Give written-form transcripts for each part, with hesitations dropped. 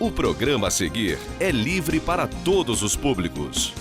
O programa a seguir é livre para todos os públicos.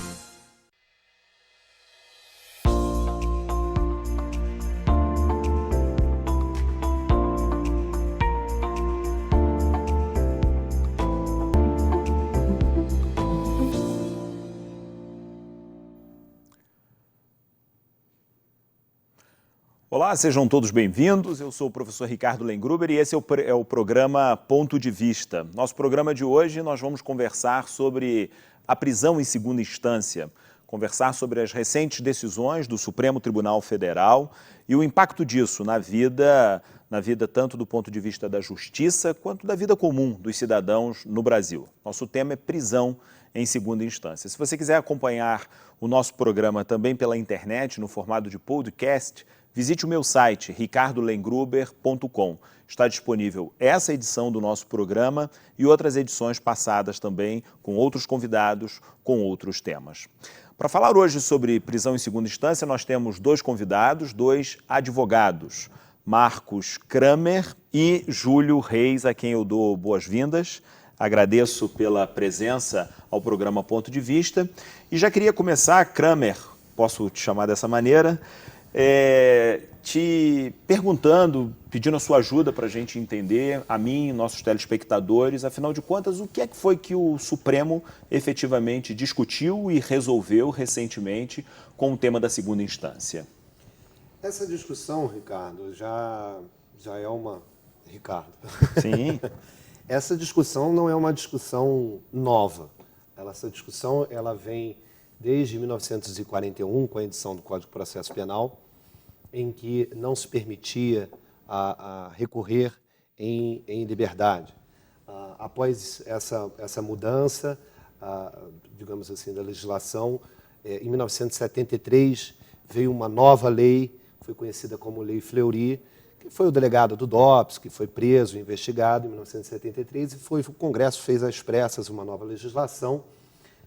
Olá, sejam todos bem-vindos. Eu sou o professor Ricardo Lengruber e esse é o programa Ponto de Vista. Nosso programa de hoje nós vamos conversar sobre a prisão em segunda instância, conversar sobre as recentes decisões do Supremo Tribunal Federal e o impacto disso na vida tanto do ponto de vista da justiça quanto da vida comum dos cidadãos no Brasil. Nosso tema é prisão em segunda instância. Se você quiser acompanhar o nosso programa também pela internet, no formato de podcast, visite o meu site, ricardolengruber.com. Está disponível essa edição do nosso programa e outras edições passadas também, com outros convidados, com outros temas. Para falar hoje sobre prisão em segunda instância, nós temos dois convidados, dois advogados, Marcos Kramer e Júlio Reis, a quem eu dou boas-vindas. Agradeço pela presença ao programa Ponto de Vista. E já queria começar, Kramer, posso te chamar dessa maneira, te perguntando, pedindo a sua ajuda para a gente entender, a mim e nossos telespectadores, afinal de contas, o que é que foi que o Supremo efetivamente discutiu e resolveu recentemente com o tema da segunda instância? Essa discussão, Ricardo, já é uma... Ricardo. Sim. Essa discussão não é uma discussão nova. Essa discussão ela vem desde 1941, com a edição do Código de Processo Penal, em que não se permitia a recorrer em liberdade. Após essa mudança, digamos assim, da legislação, em 1973 veio uma nova lei, foi conhecida como Lei Fleury, que foi o delegado do DOPS, que foi preso e investigado em 1973, e o Congresso fez às pressas uma nova legislação,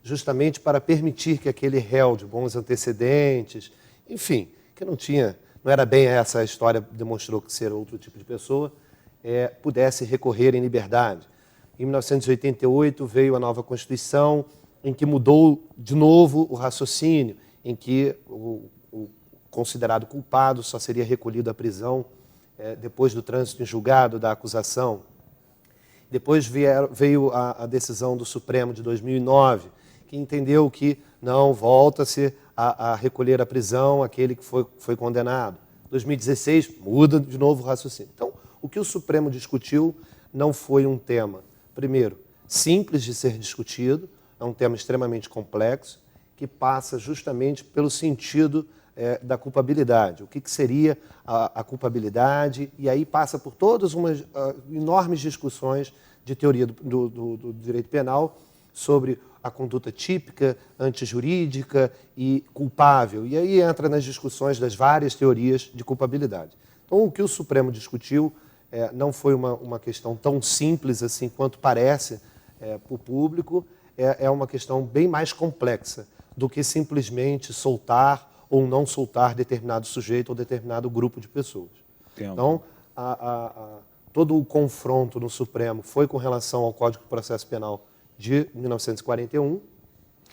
justamente para permitir que aquele réu de bons antecedentes, enfim, que não era bem essa a história, demonstrou que ser outro tipo de pessoa, pudesse recorrer em liberdade. Em 1988 veio a nova Constituição, em que mudou de novo o raciocínio, em que o considerado culpado só seria recolhido à prisão depois do trânsito em julgado da acusação. Depois veio a decisão do Supremo de 2009, que entendeu que não volta-se a recolher à prisão aquele que foi condenado. 2016, muda de novo o raciocínio. Então, o que o Supremo discutiu não foi um tema, primeiro, simples de ser discutido, é um tema extremamente complexo, que passa justamente pelo sentido da culpabilidade. O que seria a culpabilidade? E aí passa por todas umas enormes discussões de teoria do direito penal sobre a conduta típica, antijurídica e culpável. E aí entra nas discussões das várias teorias de culpabilidade. Então, o que o Supremo discutiu não foi uma questão tão simples assim quanto parece para o público, é uma questão bem mais complexa do que simplesmente soltar ou não soltar determinado sujeito ou determinado grupo de pessoas. Entendo. Então, todo o confronto no Supremo foi com relação ao Código de Processo Penal de 1941,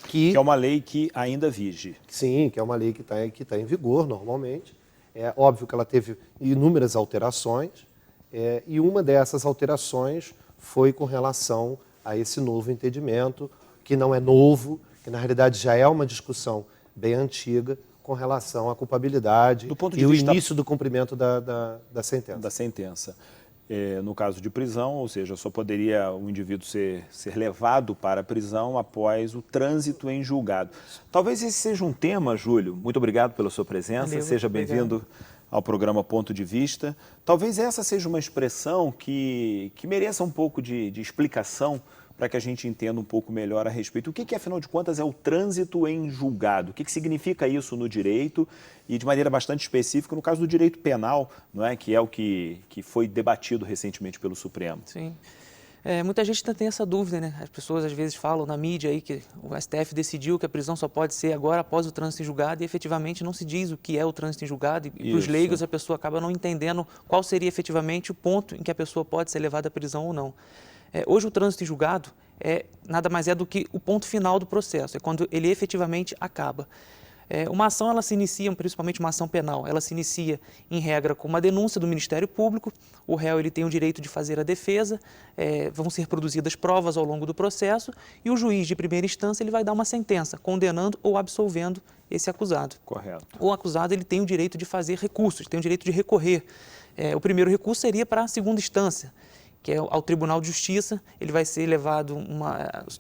que é uma lei que ainda vige. Sim, que é uma lei que está em vigor normalmente. É óbvio que ela teve inúmeras alterações, e uma dessas alterações foi com relação a esse novo entendimento, que não é novo, que na realidade já é uma discussão bem antiga, com relação à culpabilidade e o início do cumprimento da sentença. Da sentença. No caso de prisão, ou seja, só poderia o indivíduo ser levado para a prisão após o trânsito em julgado. Talvez esse seja um tema, Júlio, muito obrigado pela sua presença, Valeu, seja bem-vindo ao programa Ponto de Vista. Talvez essa seja uma expressão que mereça um pouco de explicação para que a gente entenda um pouco melhor a respeito. O que, afinal de contas, é o trânsito em julgado? O que significa isso no direito e, de maneira bastante específica, no caso do direito penal, não é? Que é o que foi debatido recentemente pelo Supremo? Sim. Muita gente ainda tem essa dúvida, né? As pessoas às vezes falam na mídia aí que o STF decidiu que a prisão só pode ser agora após o trânsito em julgado e efetivamente não se diz o que é o trânsito em julgado e para os leigos a pessoa acaba não entendendo qual seria efetivamente o ponto em que a pessoa pode ser levada à prisão ou não. Hoje o trânsito em julgado nada mais é do que o ponto final do processo, é quando ele efetivamente acaba. Uma ação, ela se inicia, principalmente uma ação penal, ela se inicia, em regra, com uma denúncia do Ministério Público. O réu ele tem o direito de fazer a defesa, vão ser produzidas provas ao longo do processo e o juiz de primeira instância ele vai dar uma sentença, condenando ou absolvendo esse acusado. Correto. O acusado ele tem o direito de fazer recursos, tem o direito de recorrer. O primeiro recurso seria para a segunda instância, que é ao Tribunal de Justiça. Ele vai ser levado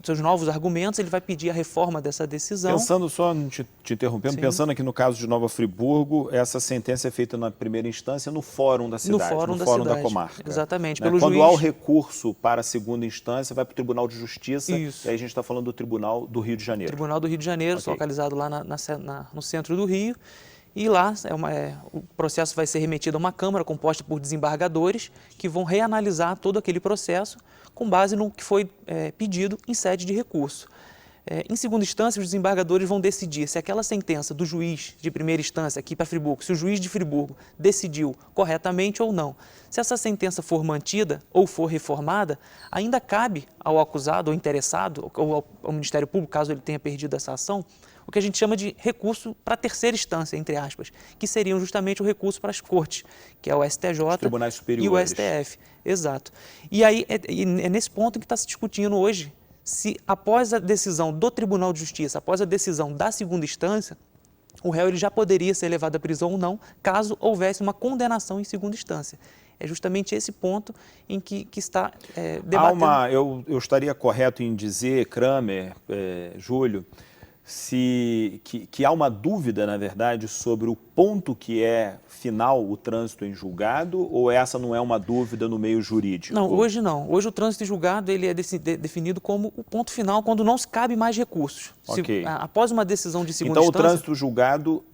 seus novos argumentos, ele vai pedir a reforma dessa decisão. Pensando, só te interrompendo, Sim. pensando aqui no caso de Nova Friburgo, essa sentença é feita na primeira instância no fórum da cidade, no fórum da comarca. Exatamente. Né? Pelo Quando juiz... há o recurso para a segunda instância, vai para o Tribunal de Justiça. Isso. E aí a gente está falando do Tribunal do Rio de Janeiro. Tribunal do Rio de Janeiro, Ok. localizado lá no centro do Rio. E lá o processo vai ser remetido a uma Câmara composta por desembargadores que vão reanalisar todo aquele processo com base no que foi pedido em sede de recurso. Em segunda instância, os desembargadores vão decidir se aquela sentença do juiz de primeira instância aqui para Friburgo, se o juiz de Friburgo decidiu corretamente ou não. Se essa sentença for mantida ou for reformada, ainda cabe ao acusado ou interessado, ou ao Ministério Público, caso ele tenha perdido essa ação, o que a gente chama de recurso para terceira instância, entre aspas, que seriam justamente o recurso para as cortes, que é o STJ Tribunais e o superiores. STF. Exato. E aí é nesse ponto que está se discutindo hoje se após a decisão do Tribunal de Justiça, após a decisão da segunda instância, o réu ele já poderia ser levado à prisão ou não, caso houvesse uma condenação em segunda instância. É justamente esse ponto em que está debatendo. Eu estaria correto em dizer, Kramer, Júlio, que há uma dúvida, na verdade, sobre o ponto que é final o trânsito em julgado, ou essa não é uma dúvida no meio jurídico? Não, hoje não. Hoje o trânsito em julgado ele é definido como o ponto final quando não se cabe mais recursos. Ok. Após uma decisão de segunda então, instância... o trânsito julgado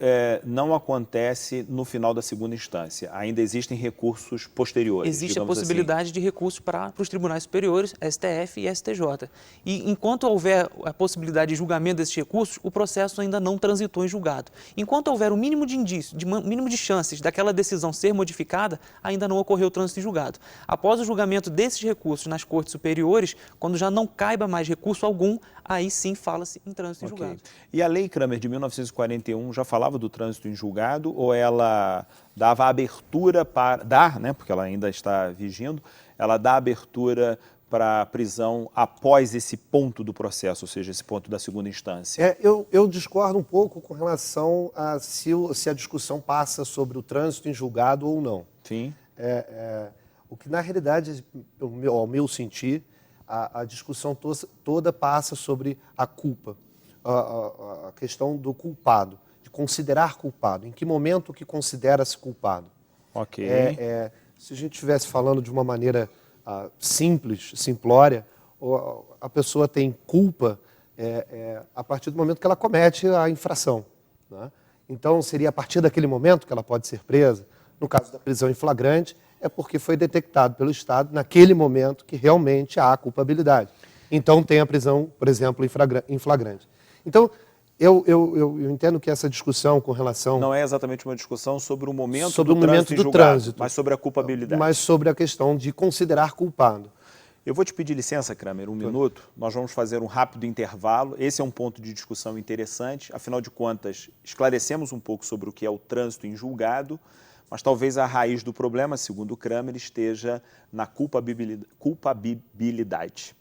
não acontece no final da segunda instância. Ainda existem recursos posteriores. Existe a digamos possibilidade assim. de recurso para os tribunais superiores, STF e STJ. E enquanto houver a possibilidade de julgamento desses recursos, o processo ainda não transitou em julgado. Enquanto houver o mínimo de indício, mínimo de chances daquela decisão ser modificada, ainda não ocorreu o trânsito em julgado. Após o julgamento desses recursos nas cortes superiores, quando já não caiba mais recurso algum, aí sim fala-se em trânsito em julgado. E a Lei Kramer de 1941 já falava do trânsito em julgado, ou ela dava abertura para... né, porque ela ainda está vigindo, ela dá abertura para a prisão após esse ponto do processo, ou seja, esse ponto da segunda instância? Eu discordo um pouco com relação a se a discussão passa sobre o trânsito em julgado ou não. Sim. O que, na realidade, ao meu sentir, a discussão toda passa sobre a culpa, a questão do culpado, de considerar culpado. Em que momento que considera-se culpado? Ok. Se a gente estivesse falando de uma maneira simples, simplória, a pessoa tem culpa a partir do momento que ela comete a infração, né? Então, seria a partir daquele momento que ela pode ser presa. No caso da prisão em flagrante, é porque foi detectado pelo Estado naquele momento que realmente há culpabilidade. Então, tem a prisão, por exemplo, em flagrante. Então, eu entendo que essa discussão com relação... Não é exatamente uma discussão sobre o momento sobre do o momento trânsito em do julgado, trânsito, mas sobre a culpabilidade. mas sobre a questão de considerar culpado. Eu vou te pedir licença, Kramer, um minuto. Nós vamos fazer um rápido intervalo. Esse é um ponto de discussão interessante. Afinal de contas, esclarecemos um pouco sobre o que é o trânsito em julgado, mas talvez a raiz do problema, segundo o Kramer, esteja na culpabilidade.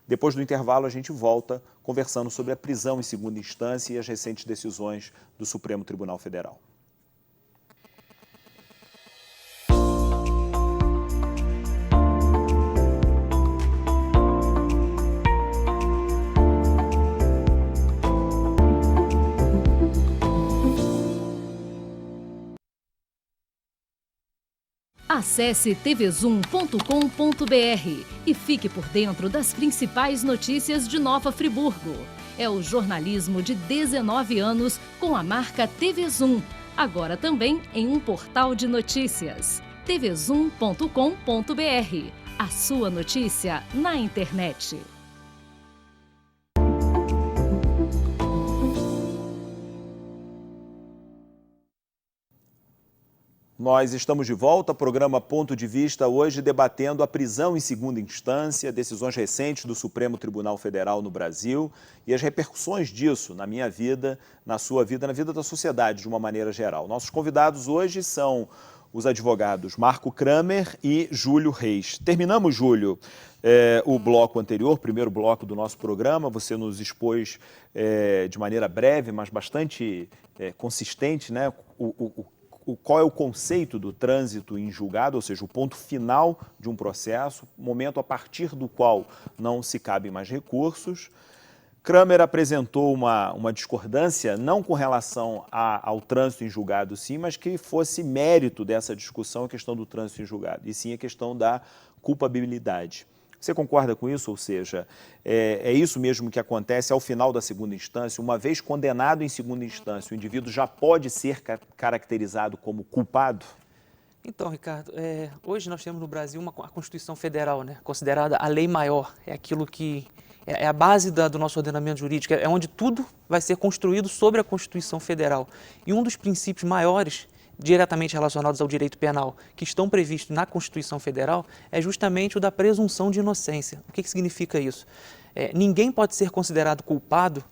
Depois do intervalo, a gente volta conversando sobre a prisão em segunda instância e as recentes decisões do Supremo Tribunal Federal. Acesse tvzoom.com.br e fique por dentro das principais notícias de Nova Friburgo. É o jornalismo de 19 anos com a marca TV Zoom, agora também em um portal de notícias. tvzoom.com.br, a sua notícia na internet. Nós estamos de volta, programa Ponto de Vista, hoje debatendo a prisão em segunda instância, decisões recentes do Supremo Tribunal Federal no Brasil e as repercussões disso na minha vida, na sua vida, na vida da sociedade de uma maneira geral. Nossos convidados hoje são os advogados Marco Kramer e Júlio Reis. Terminamos, Júlio, o bloco anterior, primeiro bloco do nosso programa. Você nos expôs de maneira breve, mas bastante consistente, né? Qual é o conceito do trânsito em julgado, ou seja, o ponto final de um processo, momento a partir do qual não se cabem mais recursos. Kramer apresentou uma discordância, não com relação ao trânsito em julgado, sim, mas que fosse mérito dessa discussão a questão do trânsito em julgado, e sim a questão da culpabilidade. Você concorda com isso? Ou seja, é isso mesmo que acontece ao final da segunda instância? Uma vez condenado em segunda instância, o indivíduo já pode ser caracterizado como culpado? Então, Ricardo, hoje nós temos no Brasil a Constituição Federal, né, considerada a lei maior, é aquilo que é a base do nosso ordenamento jurídico, é onde tudo vai ser construído sobre a Constituição Federal. E um dos princípios maiores, diretamente relacionados ao direito penal, que estão previstos na Constituição Federal, é justamente o da presunção de inocência. O que significa isso? Ninguém pode ser considerado culpado,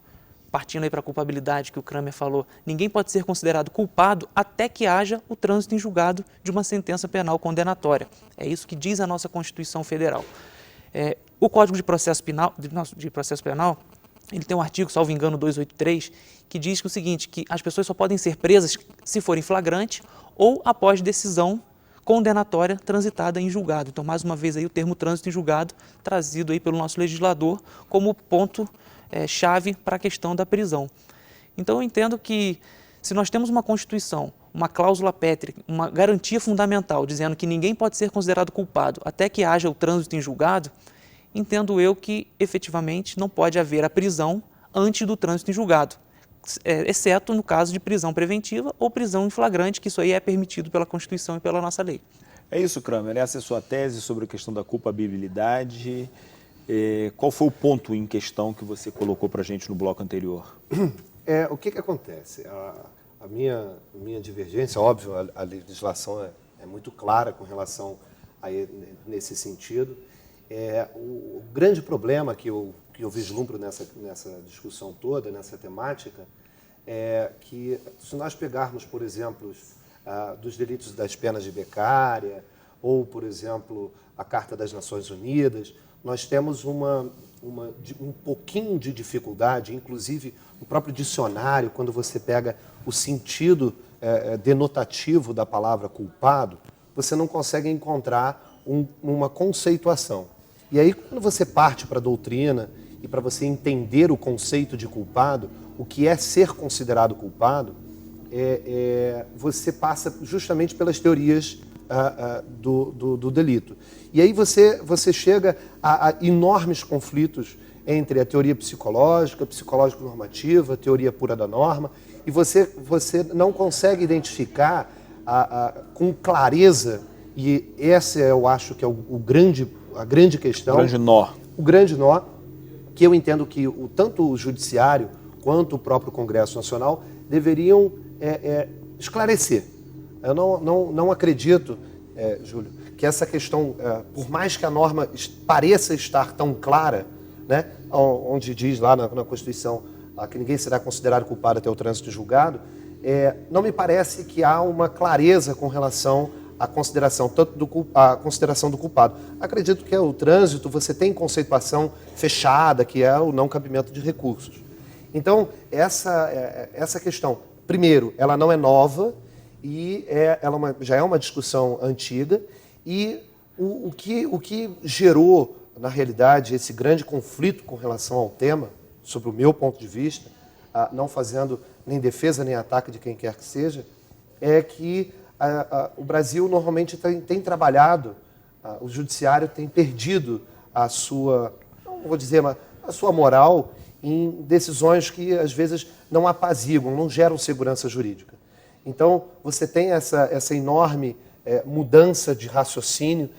partindo aí para a culpabilidade que o Kramer falou, ninguém pode ser considerado culpado até que haja o trânsito em julgado de uma sentença penal condenatória. É isso que diz a nossa Constituição Federal. O Código de Processo Penal, ele tem um artigo, salvo engano, 283, que diz que o seguinte, que as pessoas só podem ser presas se forem flagrante ou após decisão condenatória transitada em julgado. Então, mais uma vez, aí, o termo trânsito em julgado, trazido aí pelo nosso legislador como ponto chave para a questão da prisão. Então, eu entendo que se nós temos uma Constituição, uma cláusula pétrea, uma garantia fundamental, dizendo que ninguém pode ser considerado culpado até que haja o trânsito em julgado, entendo eu que, efetivamente, não pode haver a prisão antes do trânsito em julgado, exceto no caso de prisão preventiva ou prisão em flagrante, que isso aí é permitido pela Constituição e pela nossa lei. É isso, Kramer. Essa é a sua tese sobre a questão da culpabilidade. Qual foi o ponto em questão que você colocou para a gente no bloco anterior? O que acontece? A minha divergência, óbvio, a legislação é muito clara com relação nesse sentido. O grande problema que eu vislumbro nessa discussão toda, nessa temática, é que se nós pegarmos, por exemplo, dos delitos das penas de becária, ou, por exemplo, a Carta das Nações Unidas, nós temos um pouquinho de dificuldade, inclusive no próprio dicionário, quando você pega o sentido denotativo da palavra culpado, você não consegue encontrar uma conceituação. E aí, quando você parte para a doutrina e para você entender o conceito de culpado, o que é ser considerado culpado, você passa justamente pelas teorias do delito. E aí você chega a enormes conflitos entre a teoria psicológica, psicológico-normativa, a teoria pura da norma, e você não consegue identificar com clareza, e essa eu acho que é a grande questão. O grande nó, que eu entendo que tanto o Judiciário quanto o próprio Congresso Nacional deveriam esclarecer. Eu não acredito, Júlio, que essa questão, por mais que a norma pareça estar tão clara, né, onde diz lá na Constituição que ninguém será considerado culpado até o trânsito julgado, não me parece que há uma clareza com relação à consideração, a consideração do culpado. Acredito que o trânsito você tem conceituação fechada, que é o não cabimento de recursos. Então, essa questão, primeiro, ela não é nova, e ela já é uma discussão antiga, e o que gerou, na realidade, esse grande conflito com relação ao tema, sobre o meu ponto de vista, não fazendo nem defesa nem ataque de quem quer que seja, é que o Brasil normalmente tem trabalhado, o Judiciário tem perdido a sua, não vou dizer, mas a sua moral em decisões que, às vezes, não apaziguam, não geram segurança jurídica. Então, você tem essa enorme mudança de raciocínio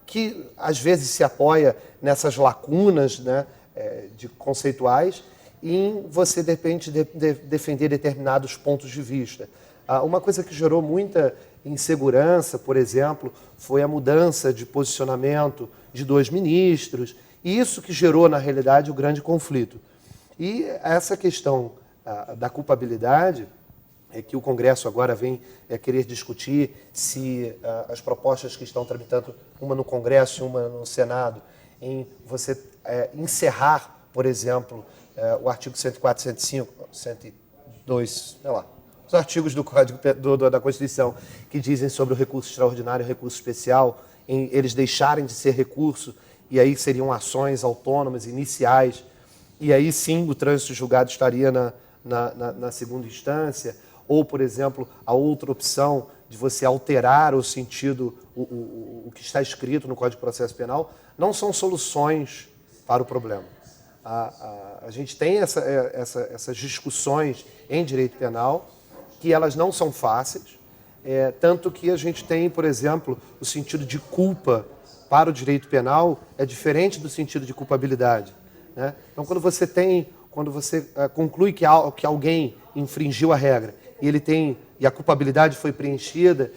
que, às vezes, se apoia nessas lacunas, né, conceituais, em você, de repente, defender determinados pontos de vista. Uma coisa que gerou muita insegurança, por exemplo, foi a mudança de posicionamento de 2 ministros, e isso que gerou, na realidade, o grande conflito. E essa questão da culpabilidade é que o Congresso agora vem querer discutir se as propostas que estão tramitando, uma no Congresso e uma no Senado, em você encerrar, por exemplo, o artigo 104, 105, 102, sei lá, os artigos do Código da Constituição que dizem sobre o recurso extraordinário e o recurso especial, em eles deixarem de ser recurso, e aí seriam ações autônomas, iniciais, e aí sim o trânsito julgado estaria na segunda instância, ou, por exemplo, a outra opção de você alterar o sentido, o que está escrito no Código de Processo Penal, não são soluções para o problema. A gente tem essas discussões em direito penal, que elas não são fáceis, tanto que a gente tem, por exemplo, o sentido de culpa para o direito penal é diferente do sentido de culpabilidade, né? Então, quando você conclui que alguém infringiu a regra e a culpabilidade foi preenchida,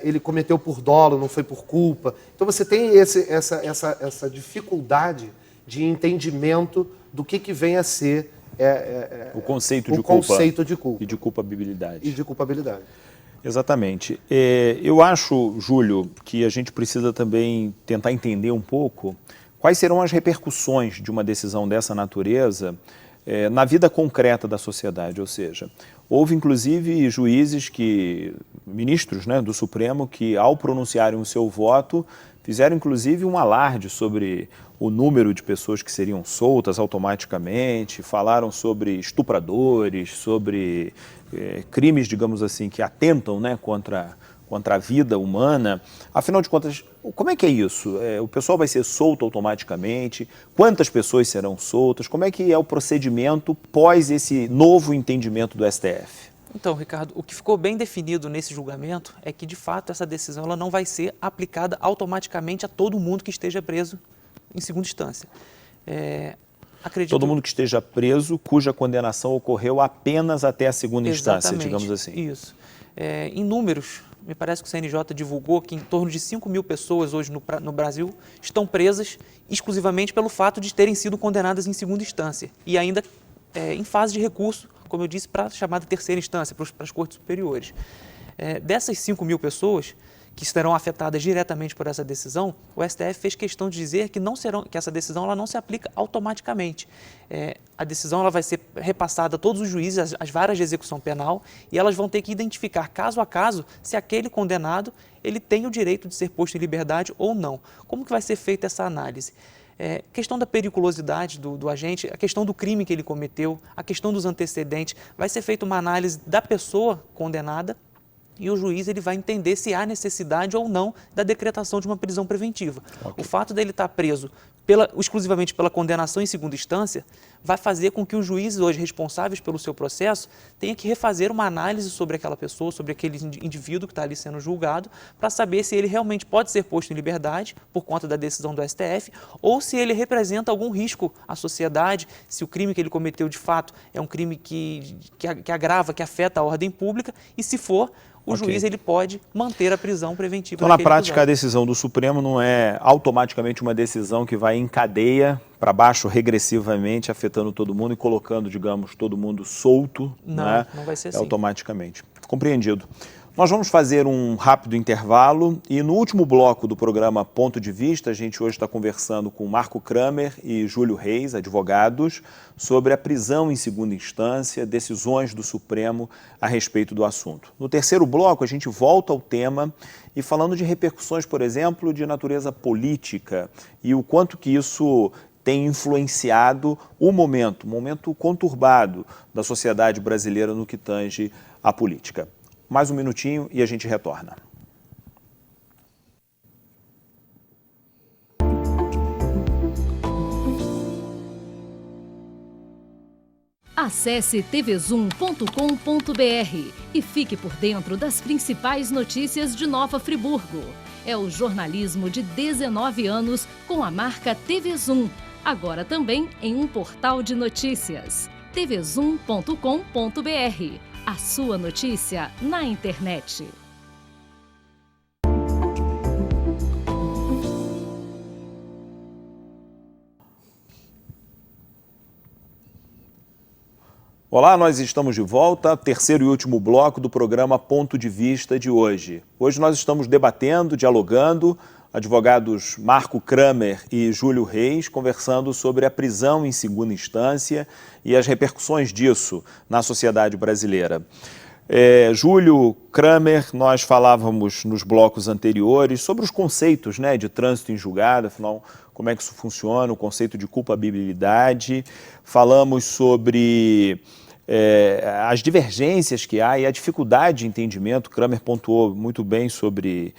ele cometeu por dolo, não foi por culpa. Então você tem essa dificuldade de entendimento do que vem a ser o conceito de culpa e de culpabilidade. Exatamente. Eu acho, Júlio, que a gente precisa também tentar entender um pouco quais serão as repercussões de uma decisão dessa natureza na vida concreta da sociedade, ou seja, houve inclusive ministros, né, do Supremo, que ao pronunciarem o seu voto, fizeram inclusive um alarde sobre o número de pessoas que seriam soltas automaticamente, falaram sobre estupradores, sobre crimes, digamos assim, que atentam, né, contra a vida humana. Afinal de contas, como é que é isso? O pessoal vai ser solto automaticamente? Quantas pessoas serão soltas? Como é que é o procedimento pós esse novo entendimento do STF? Então, Ricardo, o que ficou bem definido nesse julgamento é que, de fato, essa decisão ela não vai ser aplicada automaticamente a todo mundo que esteja preso em segunda instância. Todo mundo que esteja preso, cuja condenação ocorreu apenas até a segunda instância, digamos assim. Isso. Em números, me parece que o CNJ divulgou que em torno de 5.000 pessoas hoje no Brasil estão presas exclusivamente pelo fato de terem sido condenadas em segunda instância e ainda em fase de recurso, como eu disse, para a chamada terceira instância, para as cortes superiores. Dessas 5.000 pessoas que serão afetadas diretamente por essa decisão, o STF fez questão de dizer que essa decisão ela não se aplica automaticamente. A decisão ela vai ser repassada a todos os juízes, as varas de execução penal, e elas vão ter que identificar caso a caso se aquele condenado ele tem o direito de ser posto em liberdade ou não. Como que vai ser feita essa análise? Questão da periculosidade do agente, a questão do crime que ele cometeu, a questão dos antecedentes, vai ser feita uma análise da pessoa condenada e o juiz ele vai entender se há necessidade ou não da decretação de uma prisão preventiva. Okay. O fato dele estar preso exclusivamente pela condenação em segunda instância vai fazer com que os juízes hoje responsáveis pelo seu processo tenham que refazer uma análise sobre aquela pessoa, sobre aquele indivíduo que está ali sendo julgado, para saber se ele realmente pode ser posto em liberdade por conta da decisão do STF ou se ele representa algum risco à sociedade, se o crime que ele cometeu de fato é um crime que agrava, que afeta a ordem pública e se for, o juiz ele pode manter a prisão preventiva. Então, na prática, a decisão do Supremo não é automaticamente uma decisão que vai em cadeia para baixo regressivamente, afetando todo mundo e colocando, digamos, todo mundo solto. Não, né? Não vai ser assim. Automaticamente. Compreendido. Nós vamos fazer um rápido intervalo e no último bloco do programa Ponto de Vista, a gente hoje está conversando com Marco Kramer e Júlio Reis, advogados, sobre a prisão em segunda instância, decisões do Supremo a respeito do assunto. No terceiro bloco, a gente volta ao tema e falando de repercussões, por exemplo, de natureza política e o quanto que isso tem influenciado o momento conturbado da sociedade brasileira no que tange à política. Mais um minutinho e a gente retorna. Acesse tvzoom.com.br e fique por dentro das principais notícias de Nova Friburgo. É o jornalismo de 19 anos com a marca TV Zoom, agora também em um portal de notícias. tvzoom.com.br. A sua notícia na internet. Olá, nós estamos de volta, terceiro e último bloco do programa Ponto de Vista de hoje. Hoje nós estamos debatendo, dialogando, advogados Marco Kramer e Júlio Reis, conversando sobre a prisão em segunda instância e as repercussões disso na sociedade brasileira. Júlio, Kramer, nós falávamos nos blocos anteriores sobre os conceitos, né, de trânsito em julgado, afinal, como é que isso funciona, o conceito de culpabilidade. Falamos sobre as divergências que há e a dificuldade de entendimento. Kramer pontuou muito bem sobre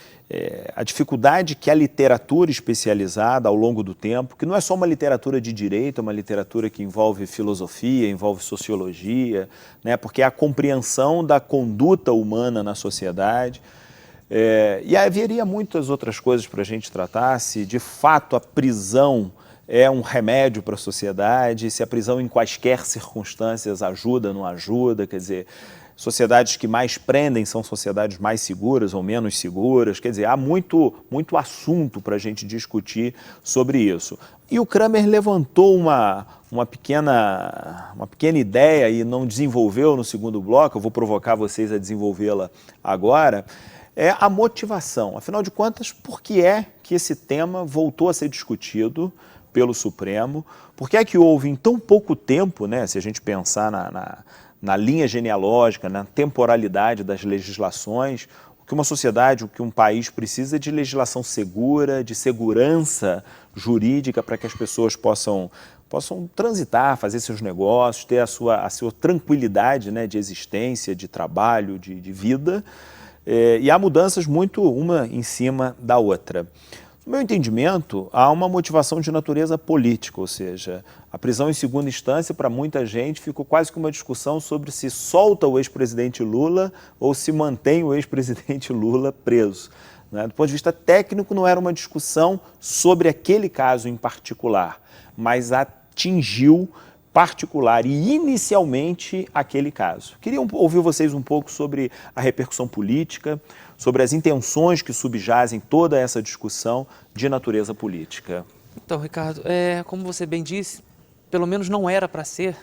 a dificuldade que a literatura especializada ao longo do tempo, que não é só uma literatura de direito, é uma literatura que envolve filosofia, envolve sociologia, né, porque é a compreensão da conduta humana na sociedade. E haveria muitas outras coisas para a gente tratar, se de fato a prisão é um remédio para a sociedade, se a prisão em quaisquer circunstâncias ajuda, não ajuda, quer dizer, sociedades que mais prendem são sociedades mais seguras ou menos seguras, quer dizer, há muito assunto para a gente discutir sobre isso. E o Kramer levantou uma pequena ideia e não desenvolveu no segundo bloco, eu vou provocar vocês a desenvolvê-la agora, é a motivação. Afinal de contas, por que é que esse tema voltou a ser discutido pelo Supremo? Por que é que houve em tão pouco tempo, né, se a gente pensar na linha genealógica, na temporalidade das legislações, o que uma sociedade, o que um país precisa de legislação segura, de segurança jurídica para que as pessoas possam transitar, fazer seus negócios, ter a sua tranquilidade, né, de existência, de trabalho, de vida. E há mudanças muito uma em cima da outra. No meu entendimento, há uma motivação de natureza política, ou seja, a prisão em segunda instância, para muita gente, ficou quase que uma discussão sobre se solta o ex-presidente Lula ou se mantém o ex-presidente Lula preso, né? Do ponto de vista técnico, não era uma discussão sobre aquele caso em particular, mas atingiu particular e inicialmente aquele caso. Queria ouvir vocês um pouco sobre a repercussão política, sobre as intenções que subjazem toda essa discussão de natureza política. Então, Ricardo, como você bem disse, pelo menos não era para ser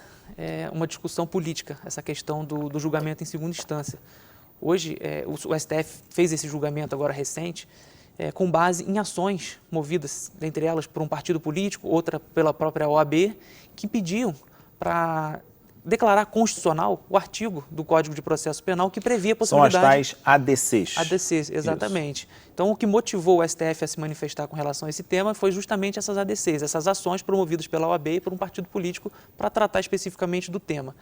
uma discussão política, essa questão do julgamento em segunda instância. Hoje, o STF fez esse julgamento agora recente, com base em ações movidas, dentre elas, por um partido político, outra pela própria OAB, que pediam para declarar constitucional o artigo do Código de Processo Penal que previa a possibilidade... São as tais ADCs. ADCs, exatamente. Isso. Então, o que motivou o STF a se manifestar com relação a esse tema foi justamente essas ADCs, essas ações promovidas pela OAB e por um partido político para tratar especificamente do tema.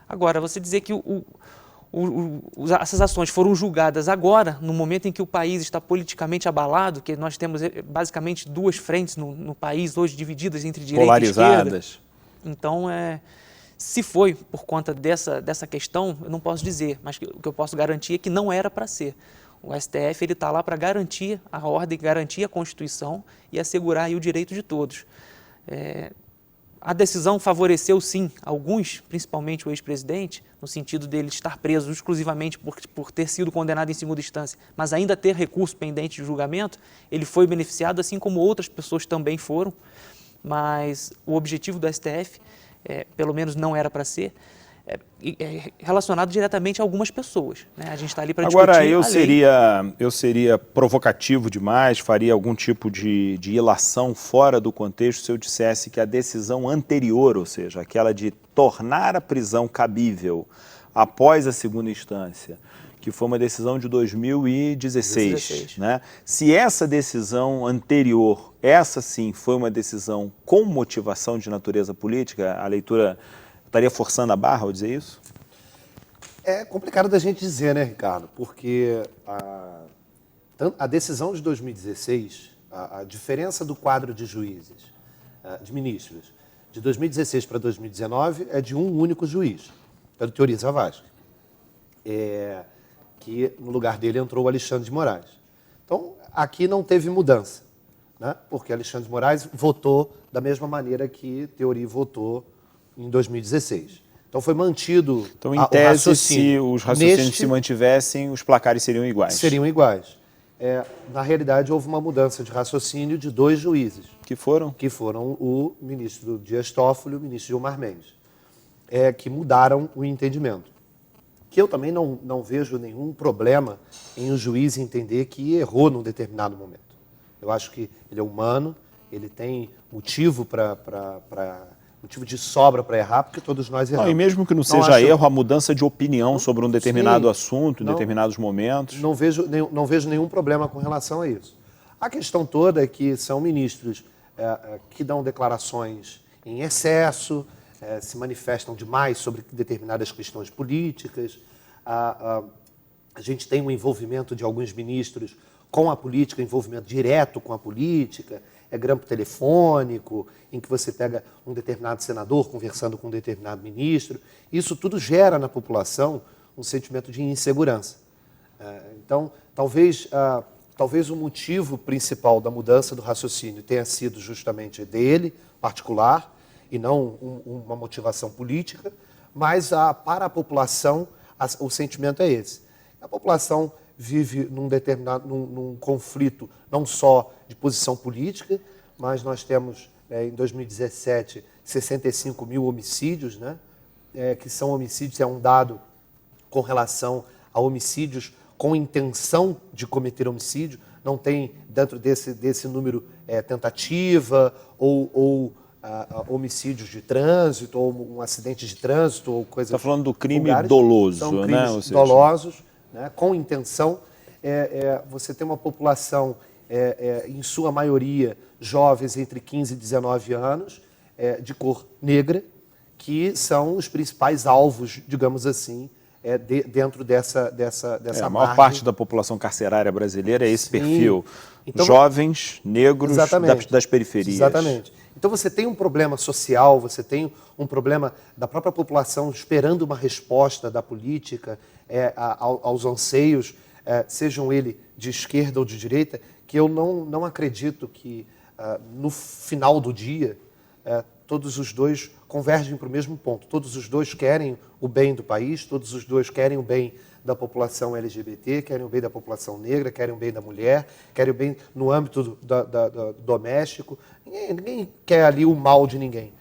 Agora, você dizer que essas ações foram julgadas agora, no momento em que o país está politicamente abalado, que nós temos basicamente duas frentes no país hoje divididas entre direita e esquerda. Polarizadas. Então, se foi por conta dessa questão, eu não posso dizer, mas o que eu posso garantir é que não era para ser. O STF está lá para garantir a ordem, garantir a Constituição e assegurar aí o direito de todos. A decisão favoreceu, sim, alguns, principalmente o ex-presidente, no sentido dele estar preso exclusivamente por ter sido condenado em segunda instância, mas ainda ter recurso pendente de julgamento. Ele foi beneficiado, assim como outras pessoas também foram, mas o objetivo do STF, pelo menos não era para ser, relacionado diretamente a algumas pessoas, né? A gente está ali para discutir Agora, eu a seria provocativo demais, faria algum tipo de ilação fora do contexto se eu dissesse que a decisão anterior, ou seja, aquela de tornar a prisão cabível após a segunda instância, que foi uma decisão de 2016, né? Se essa decisão anterior, essa sim, foi uma decisão com motivação de natureza política, a leitura estaria forçando a barra ao dizer isso? É complicado da gente dizer, né, Ricardo? Porque a decisão de 2016, a diferença do quadro de juízes, de ministros, de 2016 para 2019 é de um único juiz, pelo Teori Zavascki, que no lugar dele entrou o Alexandre de Moraes. Então, aqui não teve mudança, né? Porque Alexandre de Moraes votou da mesma maneira que Teori votou em 2016. Então foi mantido Então, em o tese, raciocínio. se os raciocínios Neste, se mantivessem, os placares seriam iguais. seriam iguais. Na realidade, houve uma mudança de raciocínio de 2 juízes, Que foram? que foram o ministro Dias Toffoli e o ministro Gilmar Mendes, que mudaram o entendimento. Que eu também não vejo nenhum problema em o juiz entender que errou num determinado momento. Eu acho que ele é humano, ele tem motivo motivo de sobra para errar, porque todos nós erramos. Não, e mesmo que não Então, seja acho- erro, a mudança de opinião sobre um determinado Sim. assunto, em Não. determinados momentos. Não vejo nenhum problema com relação a isso. A questão toda é que são ministros que dão declarações em excesso, se manifestam demais sobre determinadas questões políticas. A gente tem um envolvimento de alguns ministros com a política, envolvimento direto com a política, grampo telefônico, em que você pega um determinado senador conversando com um determinado ministro. Isso tudo gera na população um sentimento de insegurança. Então, talvez o motivo principal da mudança do raciocínio tenha sido justamente dele, particular, e não uma motivação política, mas para a população o sentimento é esse. A população vive num conflito não só de posição política, mas nós temos, em 2017, 65 mil homicídios, né? Que são homicídios, é um dado com relação a homicídios com intenção de cometer homicídio, não tem dentro desse número tentativa ou homicídios de trânsito, ou um acidente de trânsito, ou coisas Está falando do crime vulgares. doloso, São né? crimes Ou seja, dolosos, né? Com intenção. Você tem uma população, em sua maioria, jovens entre 15 e 19 anos, de cor negra, que são os principais alvos, digamos assim, dentro dessa a maior margem. parte da população carcerária brasileira é esse Sim. perfil. Então, jovens, negros, exatamente. das periferias. Exatamente. Então você tem um problema social, você tem um problema da própria população esperando uma resposta da política aos anseios, sejam ele de esquerda ou de direita, que eu não acredito que no final do dia todos os dois convergem para o mesmo ponto. Todos os dois querem o bem do país, todos os dois querem o bem da população LGBT, querem o bem da população negra, querem o bem da mulher, querem o bem no âmbito do doméstico. Ninguém quer ali o mal de ninguém.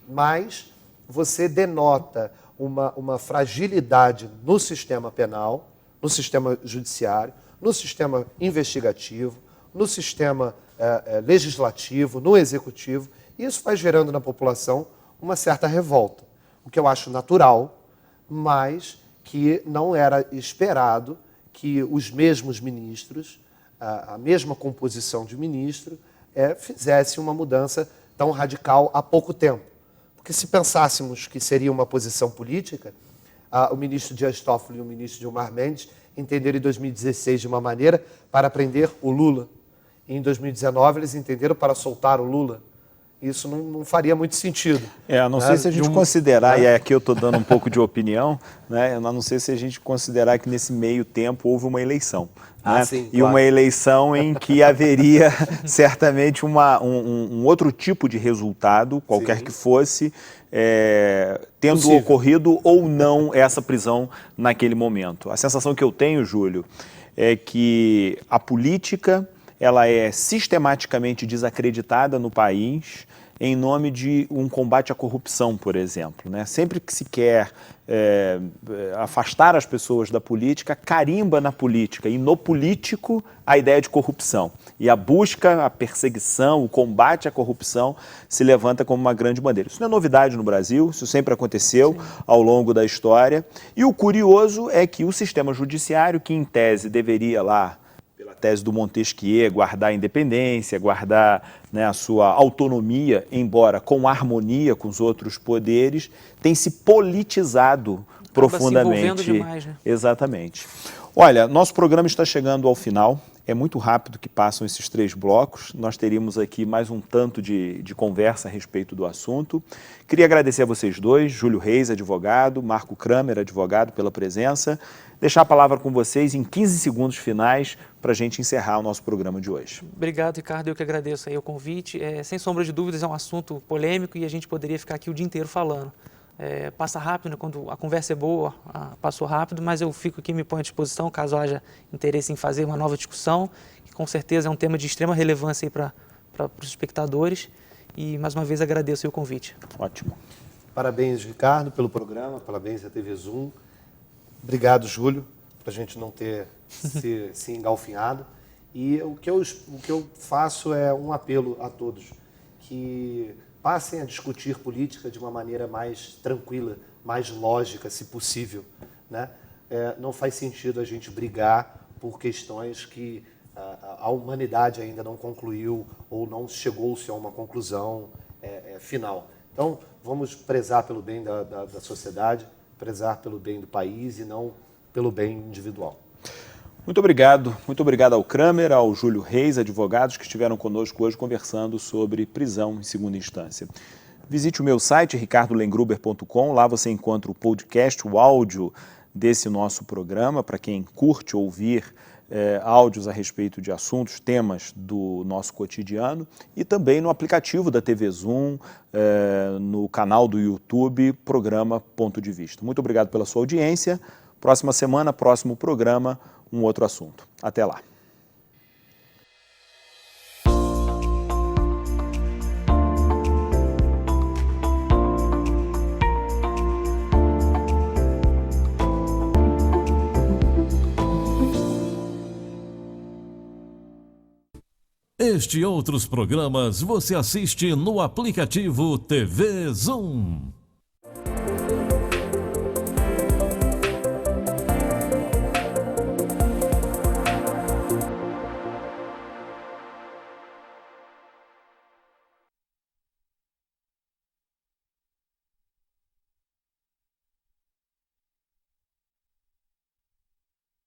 Mas você denota uma fragilidade no sistema penal, no sistema judiciário, no sistema investigativo, no sistema legislativo, no executivo. E isso vai gerando na população uma certa revolta, o que eu acho natural, mas que não era esperado que os mesmos ministros, a mesma composição de ministro, fizesse uma mudança tão radical há pouco tempo. Porque se pensássemos que seria uma posição política, o ministro Dias Toffoli e o ministro Gilmar Mendes entenderam em 2016 de uma maneira para prender o Lula. E em 2019 eles entenderam para soltar o Lula. Isso não faria muito sentido. A não ser se a gente considerar, e aqui eu estou dando um pouco de opinião, né? A não ser se a gente considerar que nesse meio tempo houve uma eleição. Né? Sim, e claro. uma eleição em que haveria certamente um outro tipo de resultado, qualquer Sim. que fosse, tendo Possível. ocorrido ou não essa prisão naquele momento. A sensação que eu tenho, Júlio, é que a política ela é sistematicamente desacreditada no país em nome de um combate à corrupção, por exemplo. Né? Sempre que se quer afastar as pessoas da política, carimba na política e no político a ideia de corrupção. E a busca, a perseguição, o combate à corrupção se levanta como uma grande bandeira. Isso não é novidade no Brasil, isso sempre aconteceu ao longo da história. E o curioso é que o sistema judiciário, que em tese deveria lá, pela tese do Montesquieu, guardar a independência, guardar, né, a sua autonomia, embora com harmonia com os outros poderes, tem se politizado profundamente. Se envolvendo demais, né? Exatamente. Olha, nosso programa está chegando ao final. É muito rápido que passam esses 3 blocos. Nós teríamos aqui mais um tanto de conversa a respeito do assunto. Queria agradecer a vocês dois, Júlio Reis, advogado, Marco Kramer, advogado, pela presença. Deixar a palavra com vocês em 15 segundos finais para a gente encerrar o nosso programa de hoje. Obrigado, Ricardo. Eu que agradeço aí o convite. Sem sombra de dúvidas, é um assunto polêmico e a gente poderia ficar aqui o dia inteiro falando. passa rápido, né? Quando a conversa é boa, passou rápido, mas eu fico aqui, me ponho à disposição caso haja interesse em fazer uma nova discussão, que com certeza é um tema de extrema relevância para os espectadores. E mais uma vez agradeço o convite. Ótimo. Parabéns, Ricardo, pelo programa, parabéns à TV Zoom. Obrigado, Júlio, para a gente não ter se engalfinhado. E o que eu faço é um apelo a todos, que passem a discutir política de uma maneira mais tranquila, mais lógica, se possível, né? Não faz sentido a gente brigar por questões que a humanidade ainda não concluiu ou não chegou-se a uma conclusão final. Então, vamos prezar pelo bem da sociedade, prezar pelo bem do país e não pelo bem individual. Muito obrigado ao Kramer, ao Júlio Reis, advogados que estiveram conosco hoje conversando sobre prisão em segunda instância. Visite o meu site, ricardolengruber.com, lá você encontra o podcast, o áudio desse nosso programa, para quem curte ouvir áudios a respeito de assuntos, temas do nosso cotidiano, e também no aplicativo da TV Zoom, no canal do YouTube, programa Ponto de Vista. Muito obrigado pela sua audiência. Próxima semana, próximo programa, um outro assunto. Até lá. Este e outros programas você assiste no aplicativo TV Zoom.